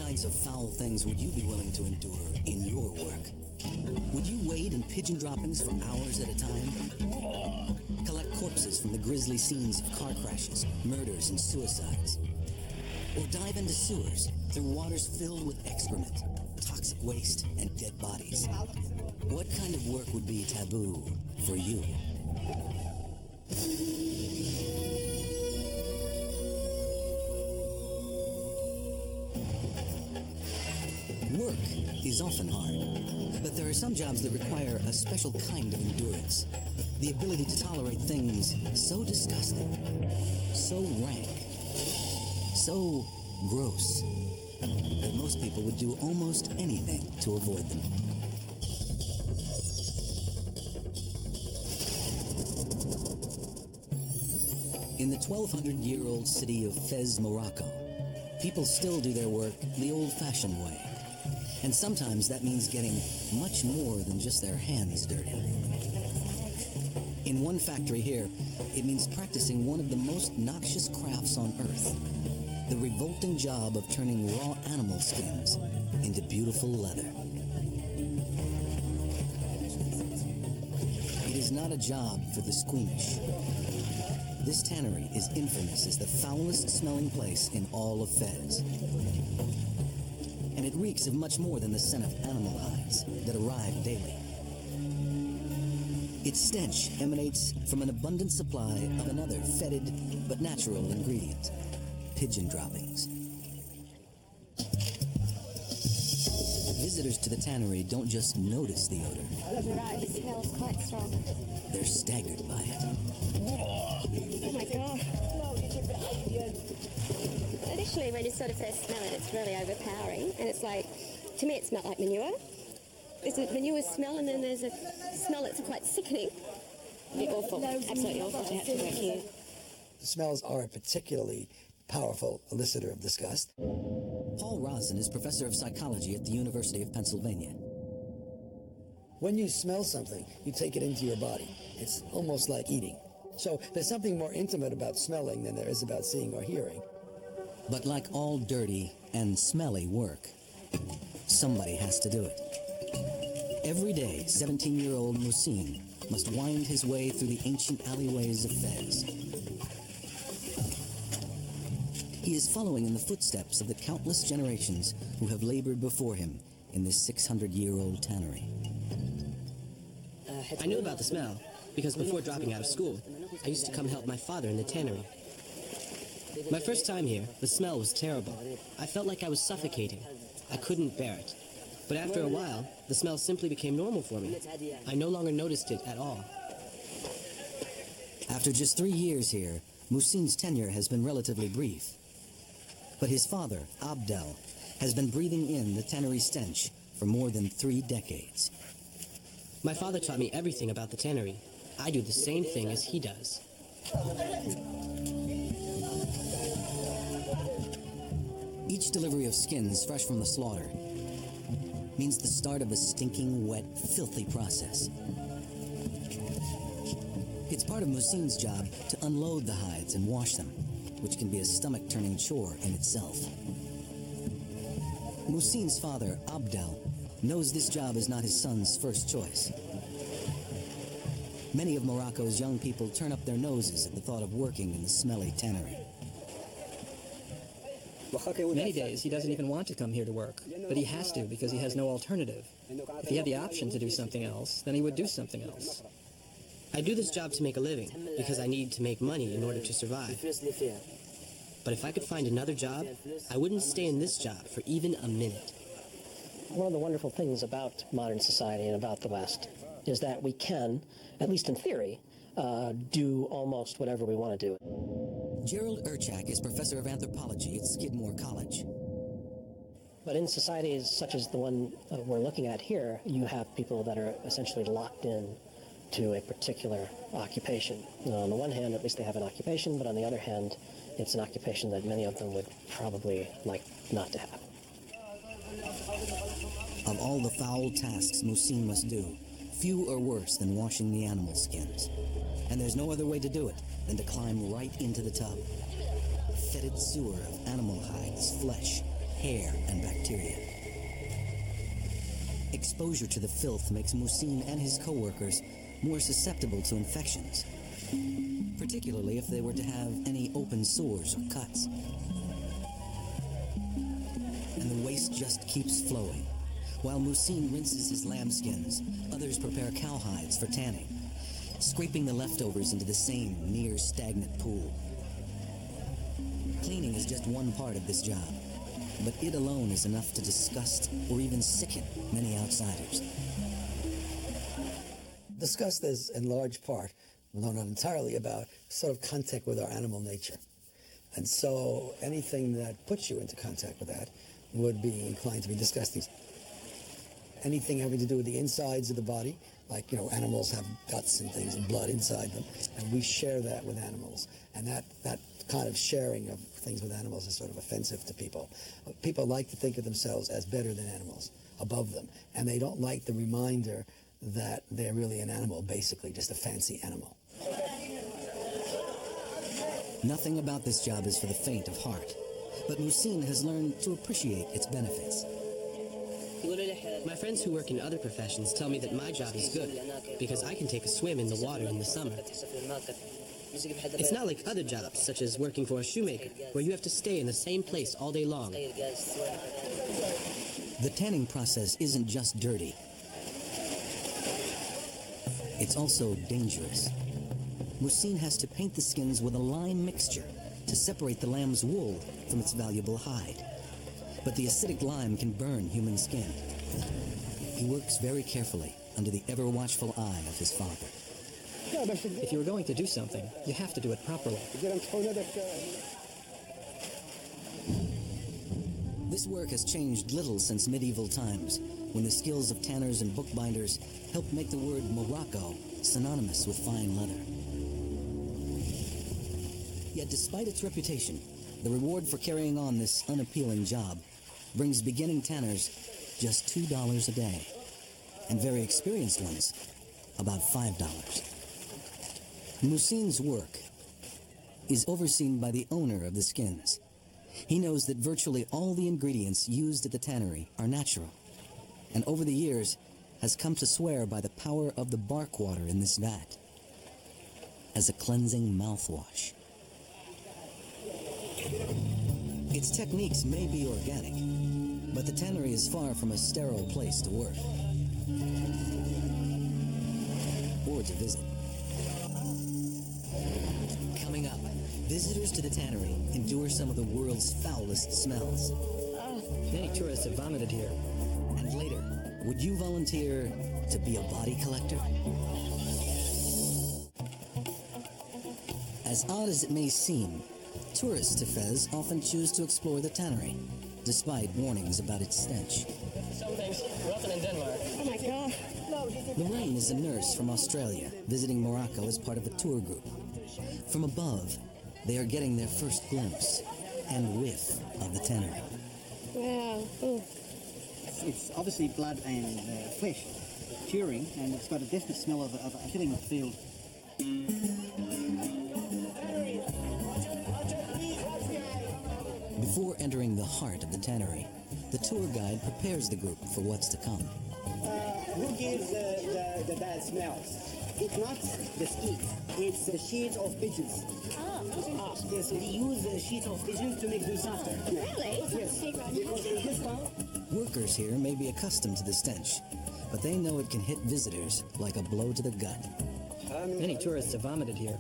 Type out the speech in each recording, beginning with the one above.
kinds of foul things would you be willing to endure in your work? Would you wade in pigeon droppings for hours at a time? Collect corpses from the grisly scenes of car crashes, murders, and suicides? Or dive into sewers through waters filled with excrement, toxic waste, and dead bodies? What kind of work would be taboo for you? Work is often hard, but there are some jobs that require a special kind of endurance. The ability to tolerate things so disgusting, so rank, so gross, that most people would do almost anything to avoid them. In the 1,200-year-old city of Fez, Morocco, people still do their work the old-fashioned way. And sometimes that means getting much more than just their hands dirty. In one factory here, it means practicing one of the most noxious crafts on Earth, the revolting job of turning raw animal skins into beautiful leather. It is not a job for the squeamish. This tannery is infamous as the foulest smelling place in all of Fez. And it reeks of much more than the scent of animal hides that arrive daily. Its stench emanates from an abundant supply of another fetid but natural ingredient: pigeon droppings. Visitors to the tannery don't just notice the odor. Right, it smells quite strong. They're staggered by it. Oh my god. Initially, when you sort of first smell it, it's really overpowering, and it's like, to me, it smelled like manure. There's a manure smell, and then there's a smell that's quite sickening. It'd be awful, absolutely awful to have to work here. The smells are a particularly powerful elicitor of disgust. Paul Rosen is professor of psychology at the University of Pennsylvania. When you smell something, you take it into your body. It's almost like eating. So there's something more intimate about smelling than there is about seeing or hearing. But like all dirty and smelly work, somebody has to do it. Every day, 17-year-old Musin must wind his way through the ancient alleyways of Fez. He is following in the footsteps of the countless generations who have labored before him in this 600-year-old tannery. I knew about the smell because before dropping out of school, I used to come help my father in the tannery. My first time here, the smell was terrible. I felt like I was suffocating. I couldn't bear it. But after a while, the smell simply became normal for me. I no longer noticed it at all. After just 3 years here, Musin's tenure has been relatively brief. But his father, Abdel, has been breathing in the tannery stench for more than 3 decades. My father taught me everything about the tannery. I do the same thing as he does. Each delivery of skins fresh from the slaughter means the start of a stinking, wet, filthy process. It's part of Musin's job to unload the hides and wash them, which can be a stomach-turning chore in itself. Musin's father, Abdel, knows this job is not his son's first choice. Many of Morocco's young people turn up their noses at the thought of working in the smelly tannery. Many days he doesn't even want to come here to work, but he has to because he has no alternative. If he had the option to do something else, then he would do something else. I do this job to make a living because I need to make money in order to survive. But if I could find another job, I wouldn't stay in this job for even a minute. One of the wonderful things about modern society and about the West is that we can, at least in theory, do almost whatever we want to do. Gerald Urchak is professor of anthropology at Skidmore College. But in societies such as the one we're looking at here, you have people that are essentially locked in to a particular occupation. On the one hand, at least they have an occupation, but on the other hand, it's an occupation that many of them would probably like not to have. Of all the foul tasks Musin must do, few are worse than washing the animal skins. And there's no other way to do it than to climb right into the tub. A fetid sewer of animal hides, flesh, hair and bacteria. Exposure to the filth makes Musin and his co-workers more susceptible to infections, particularly if they were to have any open sores or cuts. And the waste just keeps flowing. While Musin rinses his lambskins, others prepare cowhides for tanning, scraping the leftovers into the same near-stagnant pool. Cleaning is just one part of this job, but it alone is enough to disgust or even sicken many outsiders. Disgust is, in large part, though not entirely, about sort of contact with our animal nature. And so anything that puts you into contact with that would be inclined to be disgusting. Anything having to do with the insides of the body, like, animals have guts and things and blood inside them, and we share that with animals. And that kind of sharing of things with animals is sort of offensive to people. People like to think of themselves as better than animals, above them, and they don't like the reminder that they're really an animal, basically just a fancy animal. Nothing about this job is for the faint of heart, but Musin has learned to appreciate its benefits. My friends who work in other professions tell me that my job is good because I can take a swim in the water in the summer. It's not like other jobs, such as working for a shoemaker, where you have to stay in the same place all day long. The tanning process isn't just dirty. It's also dangerous. Musin has to paint the skins with a lime mixture to separate the lamb's wool from its valuable hide. But the acidic lime can burn human skin. He works very carefully under the ever-watchful eye of his father. If you are going to do something, you have to do it properly. This work has changed little since medieval times, when the skills of tanners and bookbinders helped make the word Morocco synonymous with fine leather. Yet despite its reputation, the reward for carrying on this unappealing job brings beginning tanners just $2 a day, and very experienced ones about $5. Musin's work is overseen by the owner of the skins. He knows that virtually all the ingredients used at the tannery are natural, and over the years has come to swear by the power of the bark water in this vat as a cleansing mouthwash. Its techniques may be organic, but the tannery is far from a sterile place to work or to visit. Coming up, visitors to the tannery endure some of the world's foulest smells. Many tourists have vomited here. And later, would you volunteer to be a body collector? As odd as it may seem, tourists to Fez often choose to explore the tannery, despite warnings about its stench. Some things rotten in Denmark. Oh my God. Lorraine is a nurse from Australia, visiting Morocco as part of a tour group. From above, they are getting their first glimpse and whiff of the tannery. Wow. Ooh. It's obviously blood and flesh curing, and it's got a definite smell of a killing field. Before entering the heart of the tannery, the tour guide prepares the group for what's to come. Who gives the bad smells? It's not the skin, it's the sheets of pigeons. Yes, we use the sheets of pigeons to make them softer. Really? Yes, because in this part, Workers here may be accustomed to the stench, but they know it can hit visitors like a blow to the gut. Many tourists have vomited here,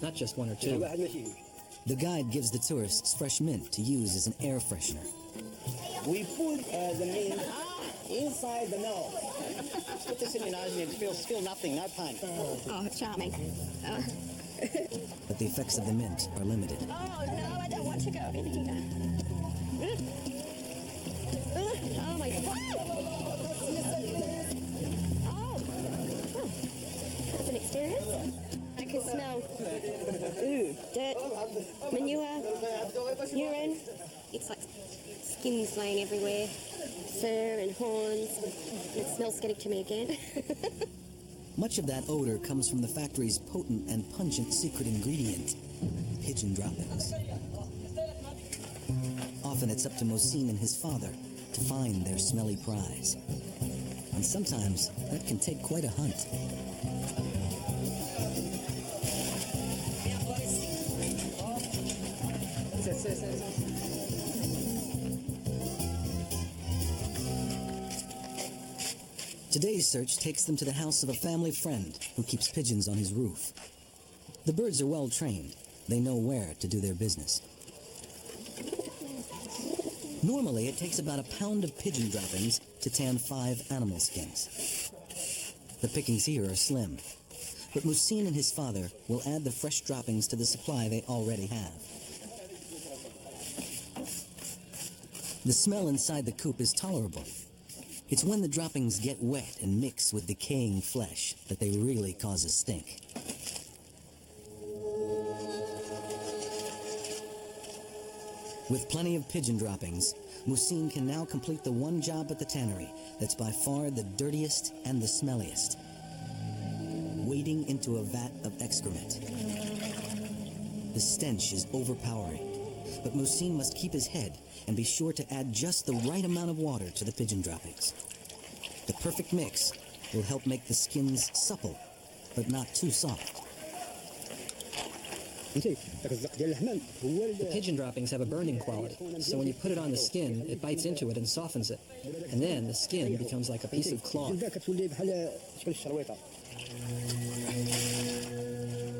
not just one or two. The guide gives the tourists fresh mint to use as an air freshener. we put the mint inside the nose. Put this in your nose and you feel nothing, no pain. Oh, charming. But the effects of the mint are limited. Oh, no, I don't want to go in here. Oh, my God. Oh. That's an experience. I can smell dirt, manure, urine. It's like skins laying everywhere, fur and horns. It smells sketchy to me again. Much of that odor comes from the factory's potent and pungent secret ingredient, pigeon droppings. Often it's up to Mosine and his father to find their smelly prize. And sometimes that can take quite a hunt. Today's search takes them to the house of a family friend who keeps pigeons on his roof. The birds are well trained. They know where to do their business. Normally, it takes about a pound of pigeon droppings to tan 5 animal skins. The pickings here are slim, but Mosine and his father will add the fresh droppings to the supply they already have. The smell inside the coop is tolerable. It's when the droppings get wet and mix with decaying flesh that they really cause a stink. With plenty of pigeon droppings, Mosine can now complete the one job at the tannery that's by far the dirtiest and the smelliest: wading into a vat of excrement. The stench is overpowering, but Mosine must keep his head and be sure to add just the right amount of water to the pigeon droppings. The perfect mix will help make the skins supple, but not too soft. The pigeon droppings have a burning quality, so when you put it on the skin, it bites into it and softens it. And then the skin becomes like a piece of cloth.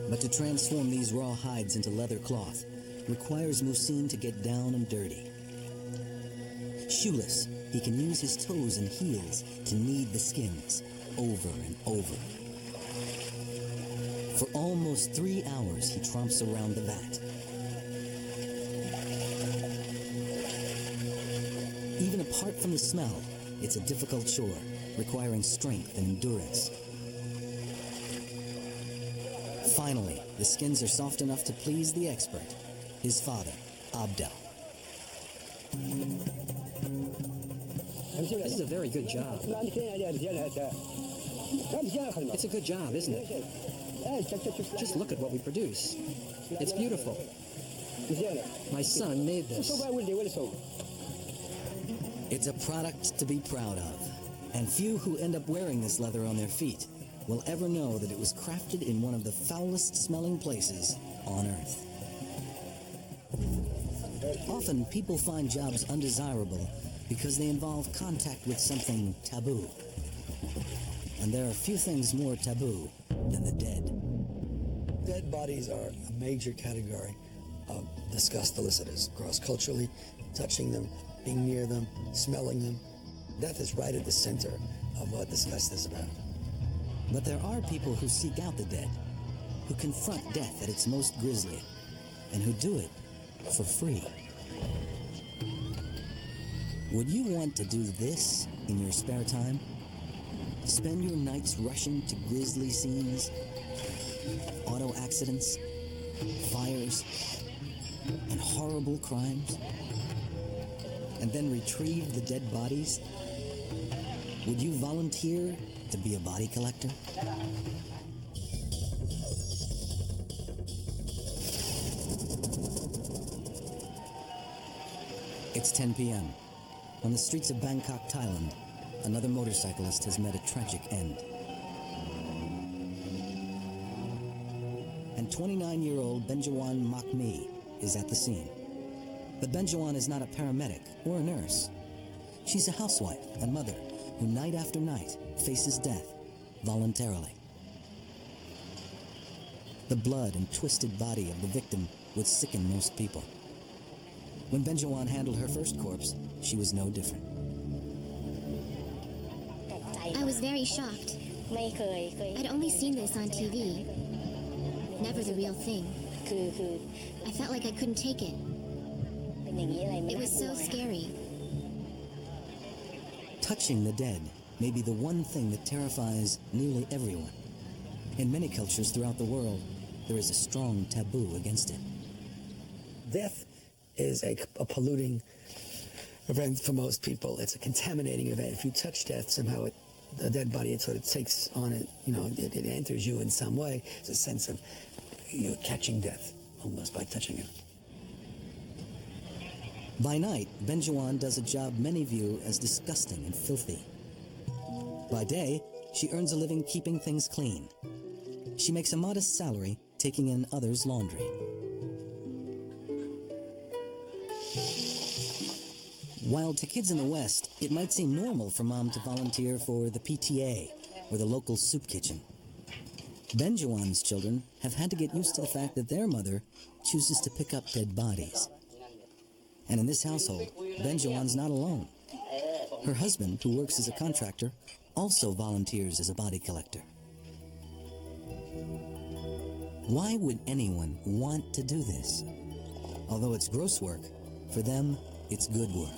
But to transform these raw hides into leather cloth requires Mosine to get down and dirty. Shoeless, he can use his toes and heels to knead the skins over and over. For almost 3 hours, he tromps around the vat. Even apart from the smell, it's a difficult chore, requiring strength and endurance. Finally, the skins are soft enough to please the expert, his father, Abdel. This is a very good job. It's a good job, isn't it? Just look at what we produce. It's beautiful. My son made this. It's a product to be proud of, and few who end up wearing this leather on their feet will ever know that it was crafted in one of the foulest smelling places on Earth. Often, people find jobs undesirable because they involve contact with something taboo. And there are few things more taboo than the dead. Dead bodies are a major category of disgust elicitors, cross-culturally, touching them, being near them, smelling them. Death is right at the center of what disgust is about. But there are people who seek out the dead, who confront death at its most grisly, and who do it for free. Would you want to do this in your spare time? Spend your nights rushing to grisly scenes, auto accidents, fires, and horrible crimes, and then retrieve the dead bodies? Would you volunteer to be a body collector? It's 10 p.m. On the streets of Bangkok, Thailand, another motorcyclist has met a tragic end. And 29-year-old Benjawan Makmi is at the scene. But Benjawan is not a paramedic or a nurse. She's a housewife and mother who night after night faces death voluntarily. The blood and twisted body of the victim would sicken most people. When Benjawan handled her first corpse, she was no different. I was very shocked. I'd only seen this on TV. Never the real thing. I felt like I couldn't take it. It was so scary. Touching the dead may be the one thing that terrifies nearly everyone. In many cultures throughout the world, there is a strong taboo against it. Death is a polluting event for most people. It's a contaminating event. If you touch death, somehow the dead body, it sort of takes on it, it enters you in some way. It's a sense of you catching death almost by touching it. By night, Benjuan does a job many view as disgusting and filthy. By day, she earns a living keeping things clean. She makes a modest salary taking in others' laundry. While to kids in the West, it might seem normal for mom to volunteer for the PTA or the local soup kitchen, Benjuan's children have had to get used to the fact that their mother chooses to pick up dead bodies. And in this household, Benjuan's not alone. Her husband, who works as a contractor, also volunteers as a body collector. Why would anyone want to do this? Although it's gross work, for them, it's good work.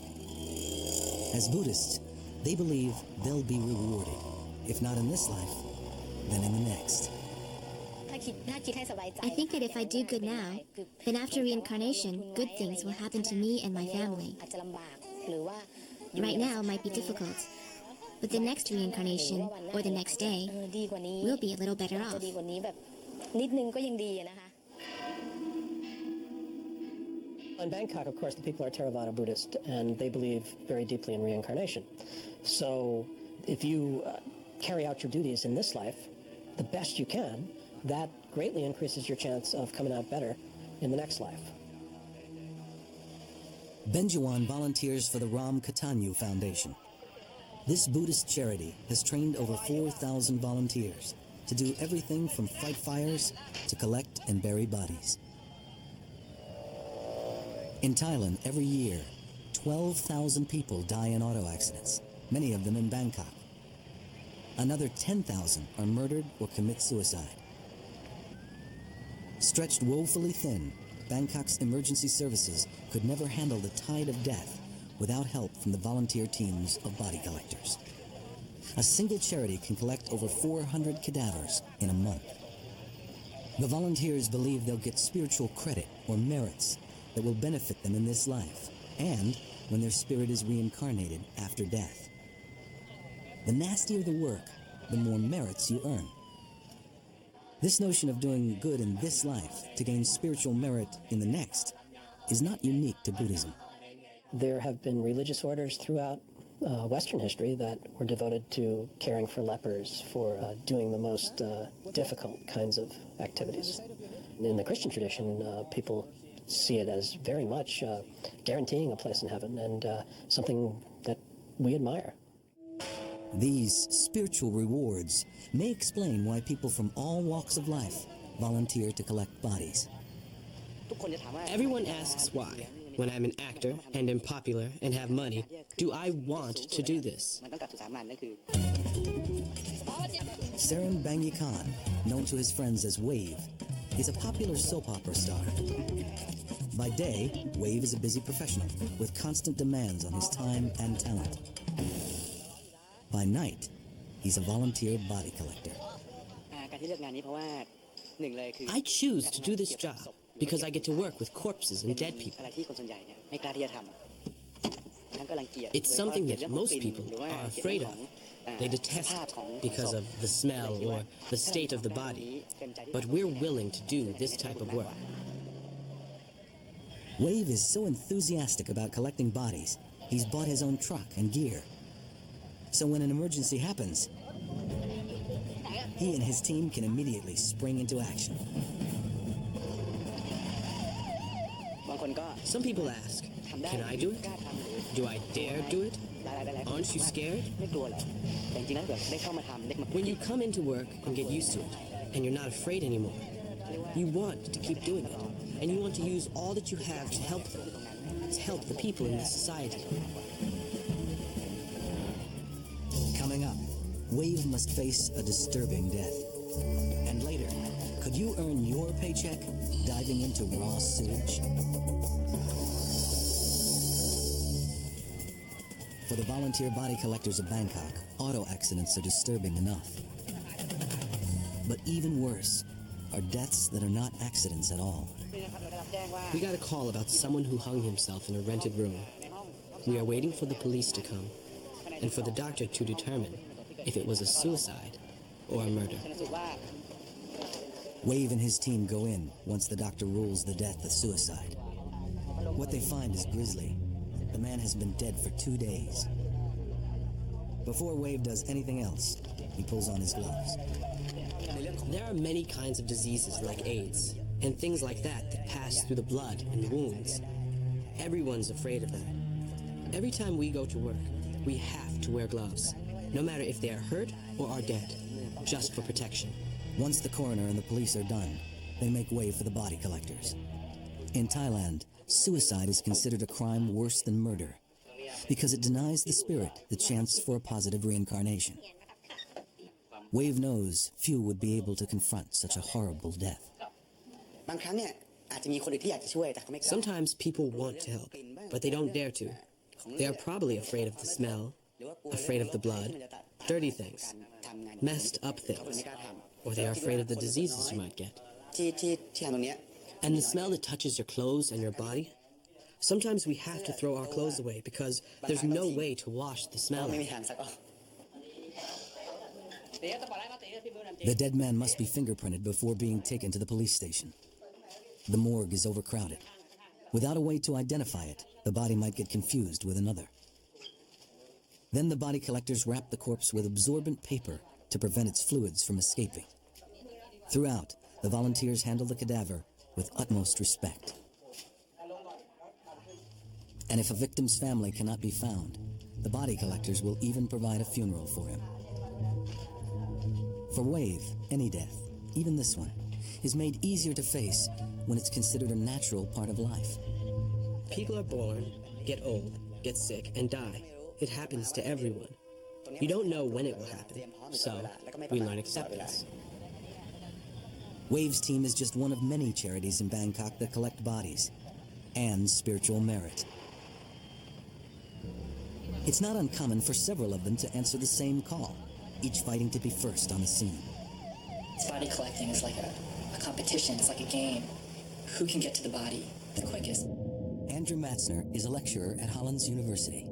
As Buddhists, they believe they'll be rewarded, if not in this life, then in the next. I think that if I do good now, then after reincarnation, good things will happen to me and my family. Right now might be difficult, but the next reincarnation, or the next day, we'll be a little better off. In Bangkok, of course, the people are Theravada Buddhist, and they believe very deeply in reincarnation. So if you carry out your duties in this life the best you can, that greatly increases your chance of coming out better in the next life. Benjuan volunteers for the Ram Katanyu Foundation. This Buddhist charity has trained over 4,000 volunteers to do everything from fight fires to collect and bury bodies. In Thailand, every year, 12,000 people die in auto accidents, many of them in Bangkok. Another 10,000 are murdered or commit suicide. Stretched woefully thin, Bangkok's emergency services could never handle the tide of death without help from the volunteer teams of body collectors. A single charity can collect over 400 cadavers in a month. The volunteers believe they'll get spiritual credit or merits that will benefit them in this life and when their spirit is reincarnated after death. The nastier the work, the more merits you earn. This notion of doing good in this life to gain spiritual merit in the next is not unique to Buddhism. There have been religious orders throughout Western history that were devoted to caring for lepers, for doing the most difficult kinds of activities. In the Christian tradition, people see it as very much guaranteeing a place in heaven and something that we admire. These spiritual rewards may explain why people from all walks of life volunteer to collect bodies. Everyone asks why. When I'm an actor and am popular and have money, do I want to do this? Saran Bangi Khan, known to his friends as Wave, is a popular soap opera star. By day, Wave is a busy professional with constant demands on his time and talent. By night, he's a volunteer body collector. I choose to do this job because I get to work with corpses and dead people. It's something that most people are afraid of. They detest it because of the smell or the state of the body. But we're willing to do this type of work. Wave is so enthusiastic about collecting bodies, he's bought his own truck and gear. So when an emergency happens, he and his team can immediately spring into action. Some people ask, can I do it? Do I dare do it? Aren't you scared? When you come into work and get used to it, and you're not afraid anymore, you want to keep doing it, and you want to use all that you have to help them, to help the people in this society. Coming up, Wave must face a disturbing death. And later, could you earn your paycheck diving into raw sewage? For the volunteer body collectors of Bangkok, auto accidents are disturbing enough. But even worse are deaths that are not accidents at all. We got a call about someone who hung himself in a rented room. We are waiting for the police to come and for the doctor to determine if it was a suicide or a murder. Wave and his team go in once the doctor rules the death a suicide. What they find is grisly. the man has been dead for 2 days. Before Wave does anything else, he pulls on his gloves. There are many kinds of diseases like AIDS and things like that that pass through the blood and wounds. Everyone's afraid of that. Every time we go to work, we have to wear gloves, no matter if they are hurt or are dead, just for protection. Once the coroner and the police are done, they make way for the body collectors. In Thailand, suicide is considered a crime worse than murder because it denies the spirit the chance for a positive reincarnation. Wave knows few would be able to confront such a horrible death. Sometimes people want to help, but they don't dare to. They are probably afraid of the smell, afraid of the blood, dirty things, messed up things, or they are afraid of the diseases you might get. And the smell that touches your clothes and your body? Sometimes we have to throw our clothes away because there's no way to wash the smell out. The dead man must be fingerprinted before being taken to the police station. The morgue is overcrowded. Without a way to identify it, the body might get confused with another. Then the body collectors wrap the corpse with absorbent paper to prevent its fluids from escaping. Throughout, the volunteers handle the cadaver with utmost respect. And if a victim's family cannot be found, the body collectors will even provide a funeral for him. For Wave, any death, even this one, is made easier to face when it's considered a natural part of life. People are born, get old, get sick, and die. It happens to everyone. You don't know when it will happen, so we learn acceptance. Wave's team is just one of many charities in Bangkok that collect bodies and spiritual merit. It's not uncommon for several of them to answer the same call, each fighting to be first on the scene. Body collecting is like a competition, it's like a game. Who can get to the body the quickest? Andrew Matzner is a lecturer at Hollands University.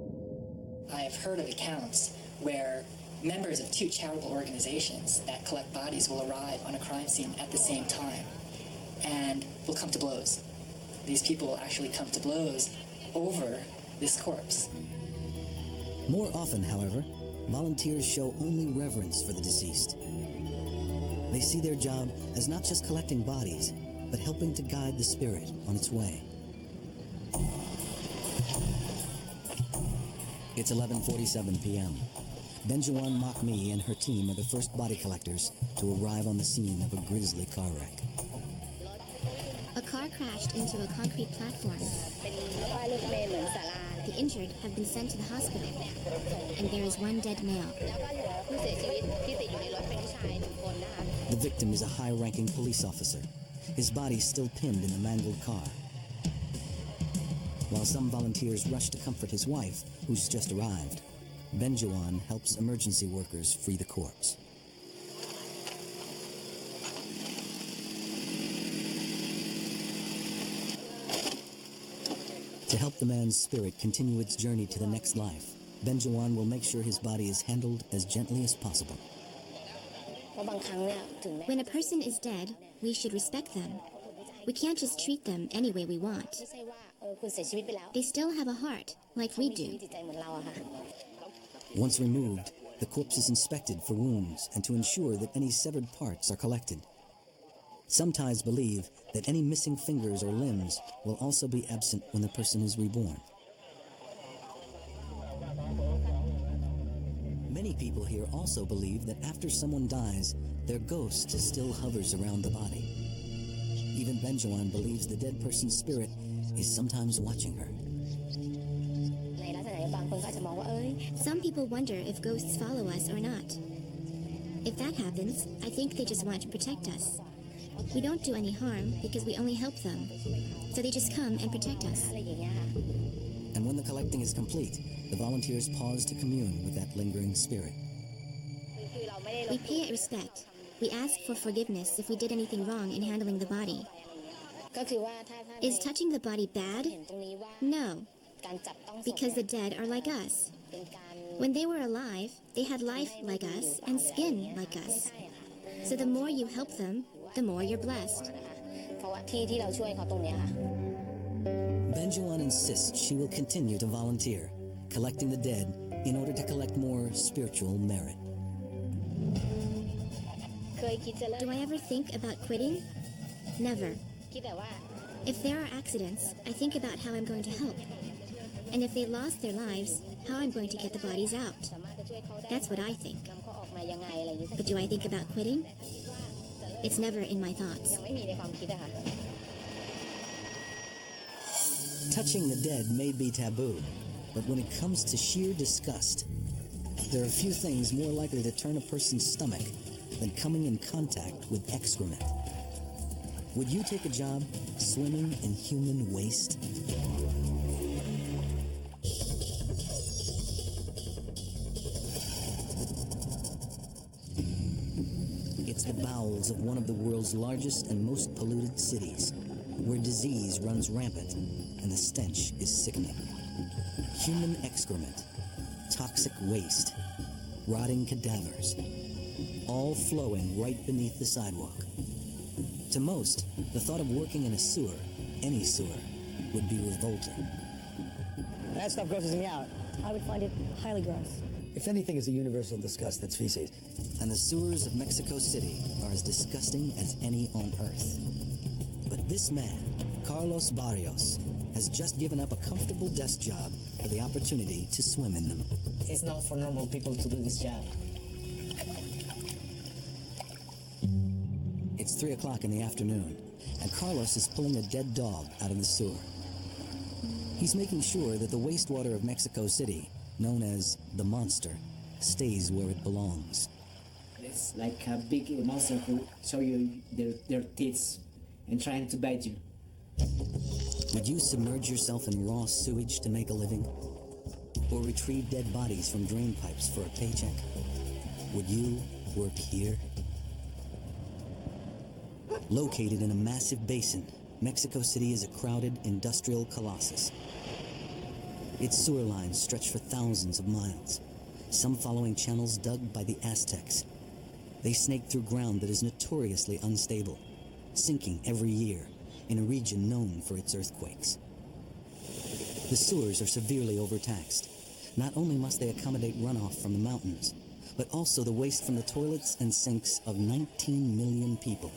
I have heard of accounts where members of two charitable organizations that collect bodies will arrive on a crime scene at the same time and will come to blows. These people will actually come to blows over this corpse. More often, however, volunteers show only reverence for the deceased. They see their job as not just collecting bodies, but helping to guide the spirit on its way. It's 11:47 p.m. Benjuan Makmi and her team are the first body collectors to arrive on the scene of a grisly car wreck. A car crashed into a concrete platform. The injured have been sent to the hospital, and there is one dead male. The victim is a high-ranking police officer, his body still pinned in the mangled car. While some volunteers rush to comfort his wife, who's just arrived, Benjuan helps emergency workers free the corpse. To help the man's spirit continue its journey to the next life, Benjuan will make sure his body is handled as gently as possible. When a person is dead, we should respect them. We can't just treat them any way we want. They still have a heart, like we do. Once removed, the corpse is inspected for wounds and to ensure that any severed parts are collected. Some Thais believe that any missing fingers or limbs will also be absent when the person is reborn. Many people here also believe that after someone dies, their ghost still hovers around the body. Even Benjuan believes the dead person's spirit is sometimes watching her. Some people wonder if ghosts follow us or not. If that happens, I think they just want to protect us. We don't do any harm because we only help them. So they just come and protect us. And when the collecting is complete, the volunteers pause to commune with that lingering spirit. We pay it respect. We ask for forgiveness if we did anything wrong in handling the body. Is touching the body bad? No, because the dead are like us. When they were alive, they had life like us and skin like us. So the more you help them, the more you're blessed. Benjuan insists she will continue to volunteer, collecting the dead in order to collect more spiritual merit. Do I ever think about quitting? Never. If there are accidents, I think about how I'm going to help. And if they lost their lives, how I'm going to get the bodies out. That's what I think. But do I think about quitting? It's never in my thoughts. Touching the dead may be taboo, but when it comes to sheer disgust, there are few things more likely to turn a person's stomach than coming in contact with excrement. Would you take a job swimming in human waste? It's the bowels of one of the world's largest and most polluted cities, where disease runs rampant and the stench is sickening. Human excrement, toxic waste, rotting cadavers, all flowing right beneath the sidewalk. To most, the thought of working in a sewer, any sewer, would be revolting. That stuff grosses me out. I would find it highly gross. If anything is a universal disgust, that's feces. And the sewers of Mexico City are as disgusting as any on Earth. But this man, Carlos Barrios, has just given up a comfortable desk job for the opportunity to swim in them. It's not for normal people to do this job. It's 3 o'clock in the afternoon, and Carlos is pulling a dead dog out of the sewer. He's making sure that the wastewater of Mexico City, known as the monster, stays where it belongs. It's like a big monster who show you their teeth and trying to bite you. Would you submerge yourself in raw sewage to make a living? Or retrieve dead bodies from drain pipes for a paycheck? Would you work here? Located in a massive basin, Mexico City is a crowded industrial colossus. Its sewer lines stretch for thousands of miles, some following channels dug by the Aztecs. They snake through ground that is notoriously unstable, sinking every year in a region known for its earthquakes. The sewers are severely overtaxed. Not only must they accommodate runoff from the mountains, but also the waste from the toilets and sinks of 19 million people.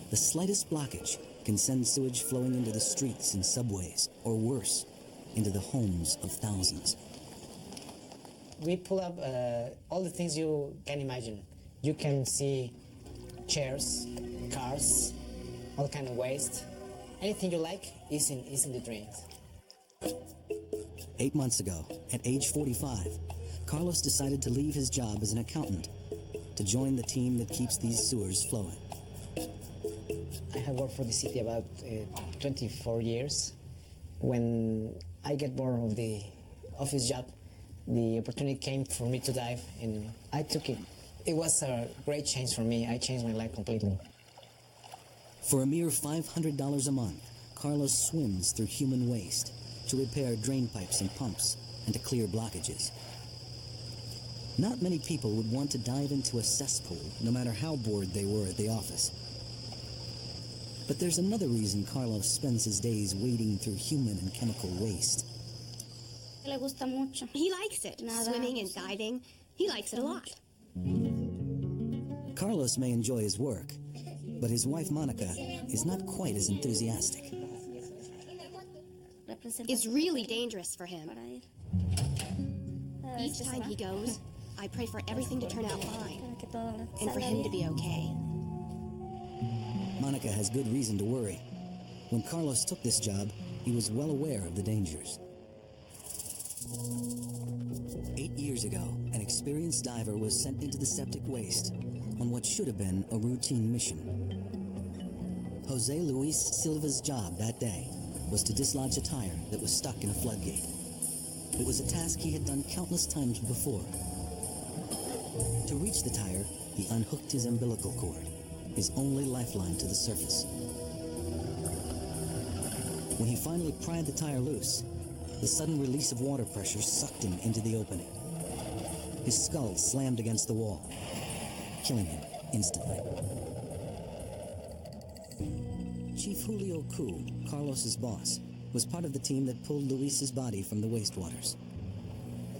The slightest blockage can send sewage flowing into the streets and subways, or worse, into the homes of thousands. We pull up all the things you can imagine. You can see chairs, cars, all kind of waste. Anything you like is in the drains. 8 months ago, at age 45, Carlos decided to leave his job as an accountant to join the team that keeps these sewers flowing. I have worked for the city about 24 years. When I get bored of the office job, the opportunity came for me to dive, and I took it. It was a great change for me. I changed my life completely. For a mere $500 a month, Carlos swims through human waste to repair drain pipes and pumps and to clear blockages. Not many people would want to dive into a cesspool, no matter how bored they were at the office. But there's another reason Carlos spends his days wading through human and chemical waste. He likes it, swimming and diving. He likes it a lot. Carlos may enjoy his work, but his wife Monica is not quite as enthusiastic. It's really dangerous for him. Each time he goes, I pray for everything to turn out fine, and for him to be okay. Monica has good reason to worry. When Carlos took this job, he was well aware of the dangers. 8 years ago, an experienced diver was sent into the septic waste on what should have been a routine mission. Jose Luis Silva's job that day was to dislodge a tire that was stuck in a floodgate. It was a task he had done countless times before. To reach the tire, he unhooked his umbilical cord, his only lifeline to the surface. When he finally pried the tire loose, the sudden release of water pressure sucked him into the opening. His skull slammed against the wall, killing him instantly. Chief Julio Cu, Carlos's boss, was part of the team that pulled Luis's body from the wastewaters.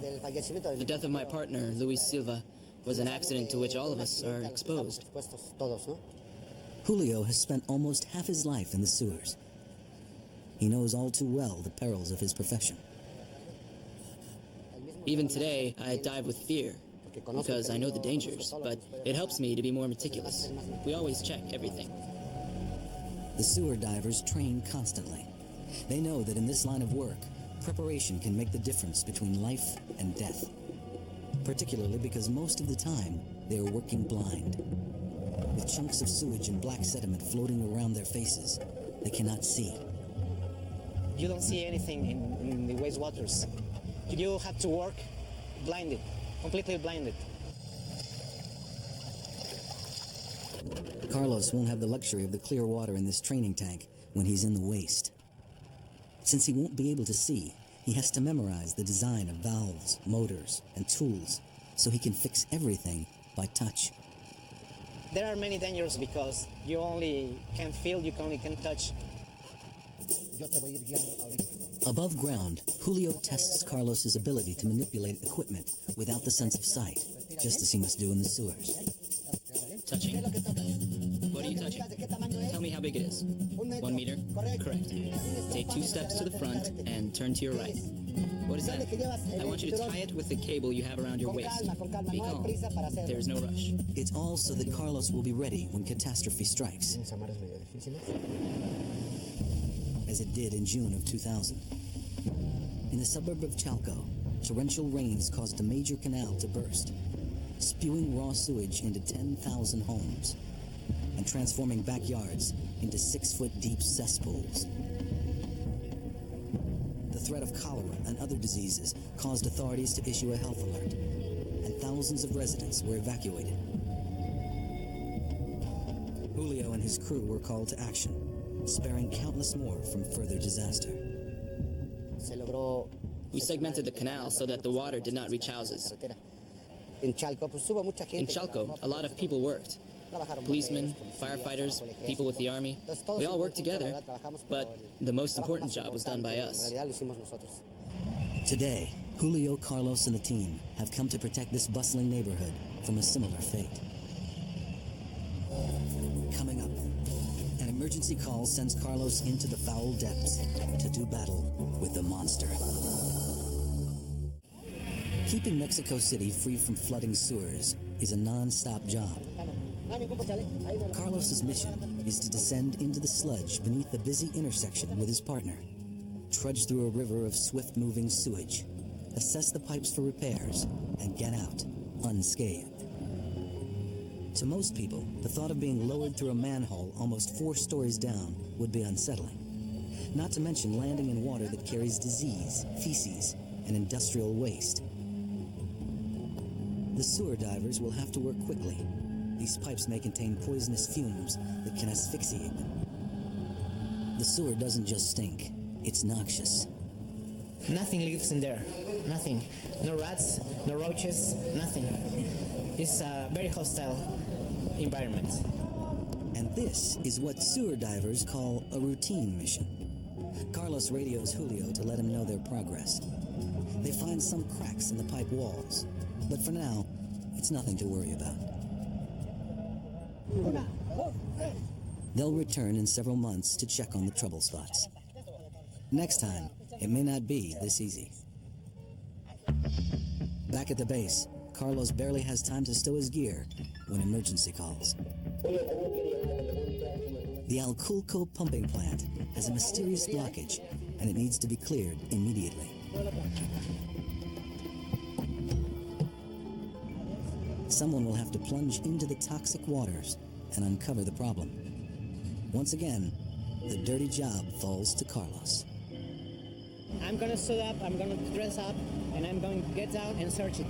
The death of my partner, Luis Silva, was an accident to which all of us are exposed. Julio has spent almost half his life in the sewers. He knows all too well the perils of his profession. Even today, I dive with fear, because I know the dangers, but it helps me to be more meticulous. We always check everything. The sewer divers train constantly. They know that in this line of work, preparation can make the difference between life and death. Particularly because most of the time, they are working blind. With chunks of sewage and black sediment floating around their faces, they cannot see. You don't see anything in the wastewaters. You have to work blinded, completely blinded. Carlos won't have the luxury of the clear water in this training tank when he's in the waste. Since he won't be able to see, he has to memorize the design of valves, motors, and tools so he can fix everything by touch. There are many dangers because you only can feel, you only can touch. Above ground, Julio tests Carlos's ability to manipulate equipment without the sense of sight, just as he must do in the sewers. Touching. What are you touching? Tell me how big it is. 1 meter? Correct. Take 2 steps to the front and turn to your right. What is that? I want you to tie it with the cable you have around your waist. Be calm. There is no rush. It's all so that Carlos will be ready when catastrophe strikes, as it did in June of 2000. In the suburb of Chalco, torrential rains caused a major canal to burst, spewing raw sewage into 10,000 homes and transforming backyards into 6-foot-deep cesspools. The threat of cholera and other diseases caused authorities to issue a health alert, and thousands of residents were evacuated. Julio and his crew were called to action, sparing countless more from further disaster. We segmented the canal so that the water did not reach houses. In Chalco, a lot of people worked. Policemen, firefighters, people with the army. We all worked together, but the most important job was done by us. Today, Julio, Carlos, and the team have come to protect this bustling neighborhood from a similar fate. Coming up, an emergency call sends Carlos into the foul depths to do battle with the monster. Keeping Mexico City free from flooding sewers is a non-stop job. Carlos's mission is to descend into the sludge beneath the busy intersection with his partner, trudge through a river of swift-moving sewage, assess the pipes for repairs, and get out unscathed. To most people, the thought of being lowered through a manhole almost 4 stories down would be unsettling, not to mention landing in water that carries disease, feces, and industrial waste. The sewer divers will have to work quickly. These pipes may contain poisonous fumes that can asphyxiate them. The sewer doesn't just stink, it's noxious. Nothing lives in there. Nothing. No rats, no roaches, nothing. It's a very hostile environment. And this is what sewer divers call a routine mission. Carlos radios Julio to let him know their progress. They find some cracks in the pipe walls, but for now, it's nothing to worry about. They'll return in several months to check on the trouble spots. Next time, it may not be this easy. Back at the base, Carlos barely has time to stow his gear when emergency calls. The Alculco pumping plant has a mysterious blockage, and it needs to be cleared immediately. Someone will have to plunge into the toxic waters and uncover the problem. Once again, the dirty job falls to Carlos. I'm gonna suit up, I'm gonna dress up, and I'm going to get down and search it.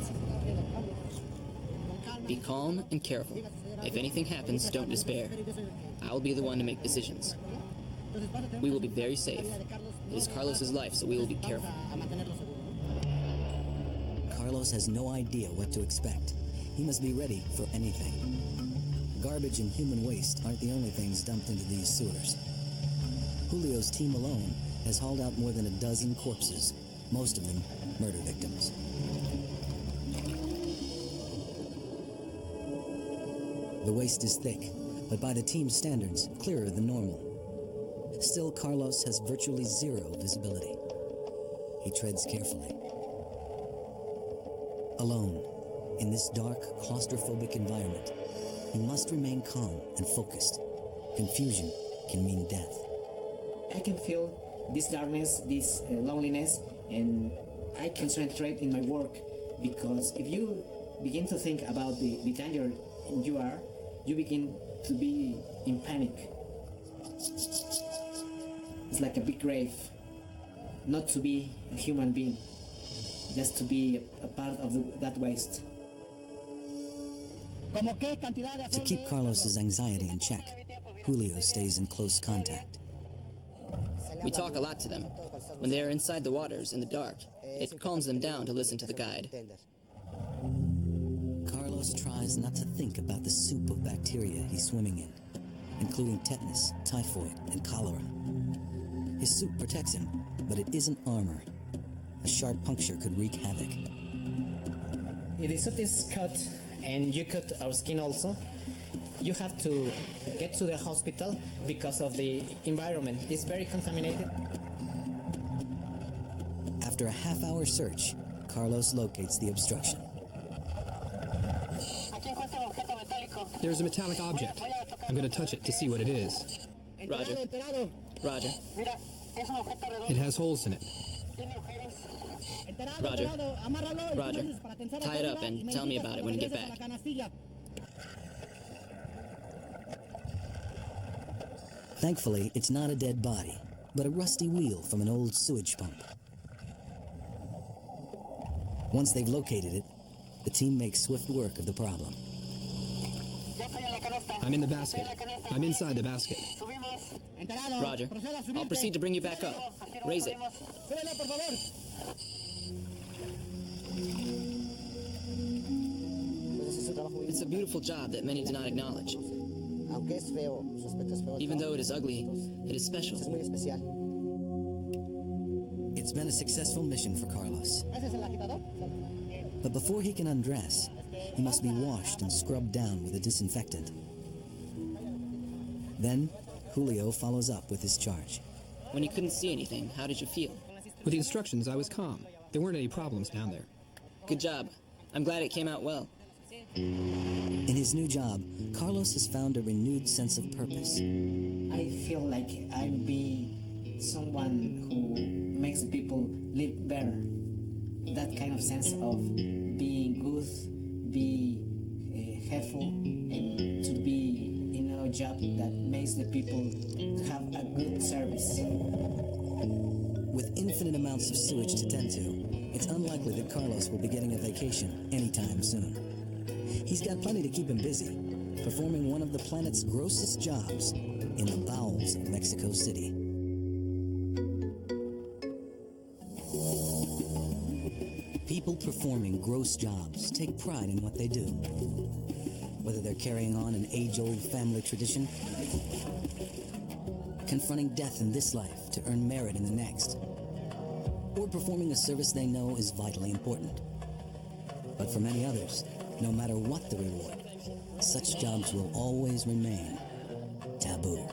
Be calm and careful. If anything happens, don't despair. I'll be the one to make decisions. We will be very safe. It is Carlos's life, so we will be careful. Carlos has no idea what to expect. He must be ready for anything. Garbage and human waste aren't the only things dumped into these sewers. Julio's team alone has hauled out more than a dozen corpses, most of them murder victims. The waste is thick, but by the team's standards, clearer than normal. Still, Carlos has virtually zero visibility. He treads carefully. Alone, in this dark, claustrophobic environment, he must remain calm and focused. Confusion can mean death. I can feel this darkness, this loneliness, and I concentrate in my work, because if you begin to think about the danger you are, you begin to be in panic. It's like a big grave, not to be a human being, just to be a part of that waste. To keep Carlos's anxiety in check, Julio stays in close contact. We talk a lot to them. When they are inside the waters in the dark, it calms them down to listen to the guide. Carlos tries not to think about the soup of bacteria he's swimming in, including tetanus, typhoid, and cholera. His suit protects him, but it isn't armor. A sharp puncture could wreak havoc. If the suit is cut and you cut our skin also, you have to get to the hospital because of the environment. It's very contaminated. After a half-hour search, Carlos locates the obstruction. There's a metallic object. I'm going to touch it to see what it is. Roger. Roger. It has holes in it. Roger. Roger. Tie it up and tell me about it when you get back. Thankfully, it's not a dead body, but a rusty wheel from an old sewage pump. Once they've located it, the team makes swift work of the problem. I'm in the basket. I'm inside the basket. Roger. I'll proceed to bring you back up. Raise it. It's a beautiful job that many do not acknowledge. Even though it is ugly, it is special. It's been a successful mission for Carlos. But before he can undress, he must be washed and scrubbed down with a disinfectant. Then, Julio follows up with his charge. When you couldn't see anything, how did you feel? With the instructions, I was calm. There weren't any problems down there. Good job. I'm glad it came out well. In his new job, Carlos has found a renewed sense of purpose. I feel like I'll be someone who makes people live better. That kind of sense of being good, be helpful, and to be in a job that makes the people have a good service. With infinite amounts of sewage to tend to, it's unlikely that Carlos will be getting a vacation anytime soon. He's got plenty to keep him busy, performing one of the planet's grossest jobs in the bowels of Mexico City. People performing gross jobs take pride in what they do. Whether they're carrying on an age-old family tradition, confronting death in this life to earn merit in the next, or performing a service they know is vitally important. But for many others, no matter what the reward, such jobs will always remain taboo.